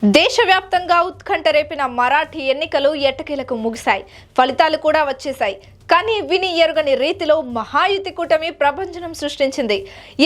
దేశవ్యాప్తంగా ఉత్కంఠ రేపిన మరాఠీ ఎన్నికలు ఎట్టకేలకు ముగిశాయి. ఫలితాలు కూడా వచ్చేశాయి. కానీ విని ఎరుగని రీతిలో మహాయుతి కూటమి ప్రభంజనం సృష్టించింది.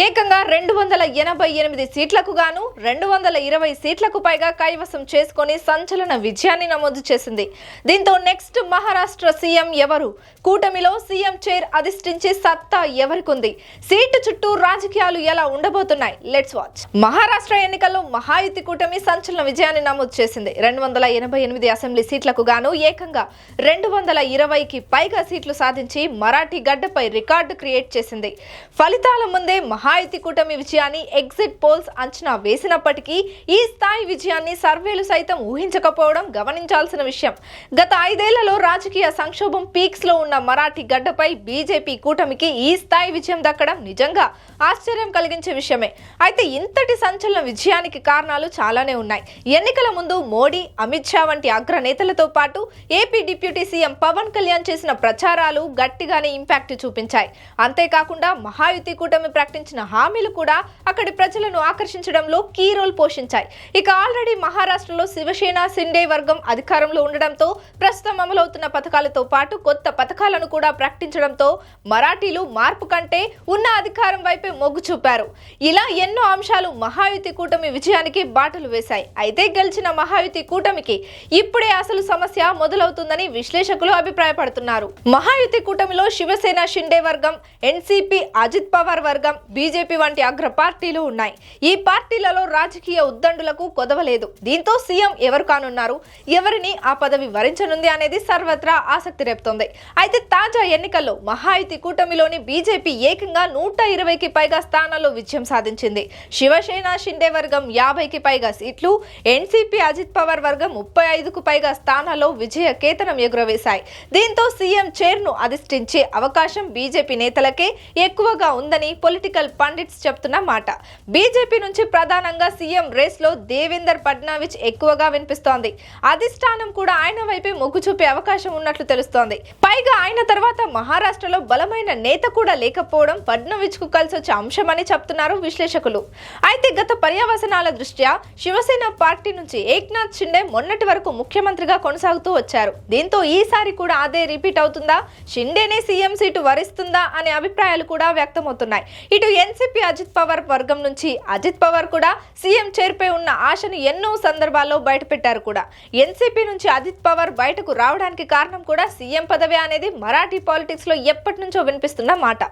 ఏకంగా 288 సీట్లకు గాను 220 సీట్లకు పైగా కైవసం చేసుకొని సంచలన విజయాన్ని నమోదు చేసింది. దీంతో నెక్స్ట్ మహారాష్ట్ర సీఎం ఎవరు? కూటమిలో సీఎం చైర్ అధిష్ఠించే సత్తా ఎవరికుంది? సీటు చుట్టూ రాజకీయాలు ఎలా ఉండబోతున్నాయి? Let's watch. మహారాష్ట్ర ఎన్నికల్లో మహాయుతి కూటమి సంచలన విజయాన్ని నమోదు చేసింది. 288 అసెంబ్లీ సీట్లకు గాను ఏకంగా 220కి పైగా సీట్లు సాధించి మరాఠీ గడ్డపై రికార్డు క్రియేట్ చేసింది. ఫలితాల ముందే మహాయుతి కూటమి విజయాన్ని ఎగ్జిట్ పోల్స్ అంచనా వేసినప్పటికీ ఈ స్థాయి విజయాన్ని సర్వేలు సైతం ఊహించకపోవడం గమనించాల్సిన విషయం. గత 5 ఏళ్లలో రాజకీయ సంక్షోభం పీక్స్ లో ఉన్న మరాఠీ గడ్డపై బీజేపీ కూటమికి ఈ స్థాయి విజయం దక్కడం నిజంగా ఆశ్చర్యం కలిగించే విషయమే. అయితే ఇంతటి సంచలన విజయానికి కారణాలు చాలానే ఉన్నాయి. ఎన్నికల ముందు మోడీ, అమిత్ షా వంటి అగ్రనేతలతో పాటు AP deputy CM Pawan Kalyan చేసిన ప్రచారాలు గట్టిగానే ఇంపాక్ట్ చూపించాయి. అంతేకాకుండా మహాయుతి కూటమి ప్రకటించిన హామీలు కూడా అక్కడి ప్రజలను ఆకర్షించడంలో కీ రోల్ పోషించాయి. ఇక ఆల్రెడీ మహారాష్ట్రలో శివసేన షిండే వర్గం అధికారంలో ఉండడంతో ప్రస్తుతం అమలవుతున్న పథకాలతో పాటు కొత్త పథకాలను కూడా ప్రకటించడంతో మరాఠీలు మార్పు కంటే ఉన్న అధికారం వైపే మొగ్గు చూపారు. ఇలా ఎన్నో అంశాలు మహాయుతి కూటమి విజయానికి బాటలు వేశాయి. అయితే గెలిచిన మహాయుతి కూటమికి ఇప్పుడే అసలు సమస్య మొదలవుతుందని విశ్లేషకులు అభిప్రాయపడుతున్నారు. మహాయుతి కూటమిలో శివసేన షిండే వర్గం, ఎన్సీపీ అజిత్ పవార్ వర్గం, బీజేపీ వంటి అగ్ర పార్టీలు ఉన్నాయి. ఈ పార్టీలలో రాజకీయ ఉద్దండులకు కొదవలేదు. దీంతో సీఎం ఎవరు కానున్నారు, ఎవరిని ఆ పదవి వరించనుంది అనేది సర్వత్రా ఆసక్తి రేపుతోంది. అయితే తాజా ఎన్నికల్లో మహాయుతి కూటమిలోని బీజేపీ ఏకంగా 120కి పైగా స్థానాల్లో విజయం సాధించింది. శివసేన షిండే వర్గం 50కి పైగా సీట్లు, ఎన్సీపీ అజిత్ పవార్ వర్గం 35కు పైగా స్థానాల్లో విజయ కేతనం ఎగురవేశాయి. దీంతో సీఎం చైర్ ను అధిష్ఠించే అవకాశం బీజేపీ నేతలకే ఎక్కువగా ఉందని పొలిటికల్ పండిట్స్ చెప్తున్న మాట. బీజేపీ నుంచి ప్రధానంగా సీఎం రేస్ లో దేవేందర్ ఫడ్నవీస్ ఎక్కువగా వినిపిస్తోంది. అధిష్టానం కూడా ఆయన వైపే మొగ్గు చూపే అవకాశం ఉన్నట్లు తెలుస్తోంది. పైగా ఆయన తర్వాత మహారాష్ట్రలో బలమైన నేత కూడా లేకపోవడం ఫడ్నవీస్ కు కలిసి వచ్చే అంశమని చెప్తున్నారు విశ్లేషకులు. అయితే గత పర్యవసనాల దృష్ట్యా శివసేన పార్టీ నుంచి ఏక్నాథ్ షిండే మొన్నటి వరకు ముఖ్యమంత్రిగా కొనసాగుతూ వచ్చారు. దీంతో ఈసారి కూడా అదే రిపీట్ అవుతుందా, షిండేనే సీఎం సీటు వరిస్తుందా అనే అభిప్రాయాలు కూడా వ్యక్తమవుతున్నాయి. ఇటు ఎన్సీపీ అజిత్ పవార్ వర్గం నుంచి అజిత్ పవార్ కూడా సీఎం చైర్పై ఉన్న ఆశను ఎన్నో సందర్భాల్లో బయటపెట్టారు కూడా. ఎన్సీపీ నుంచి అజిత్ పవార్ బయటకు రావడానికి కారణం కూడా సీఎం పదవి అనేది మరాఠీ పాలిటిక్స్ లో ఎప్పటి నుంచో వినిపిస్తున్న మాట.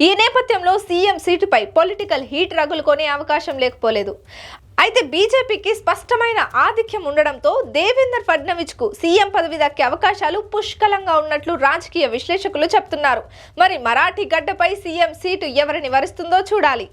ఈ నేపథ్యంలో సీఎం సీటుపై పొలిటికల్ హీట్ రగులుకొనే అవకాశం లేకపోలేదు. అయితే బీజేపీకి స్పష్టమైన ఆధిక్యం ఉండడంతో దేవేందర్ ఫడ్నవీస్ కు సీఎం పదవి దక్కే అవకాశాలు పుష్కలంగా ఉన్నట్లు రాజకీయ విశ్లేషకులు చెప్తున్నారు. మరి మరాఠీ గడ్డపై సీఎం సీటు ఎవరిని వరిస్తుందో చూడాలి.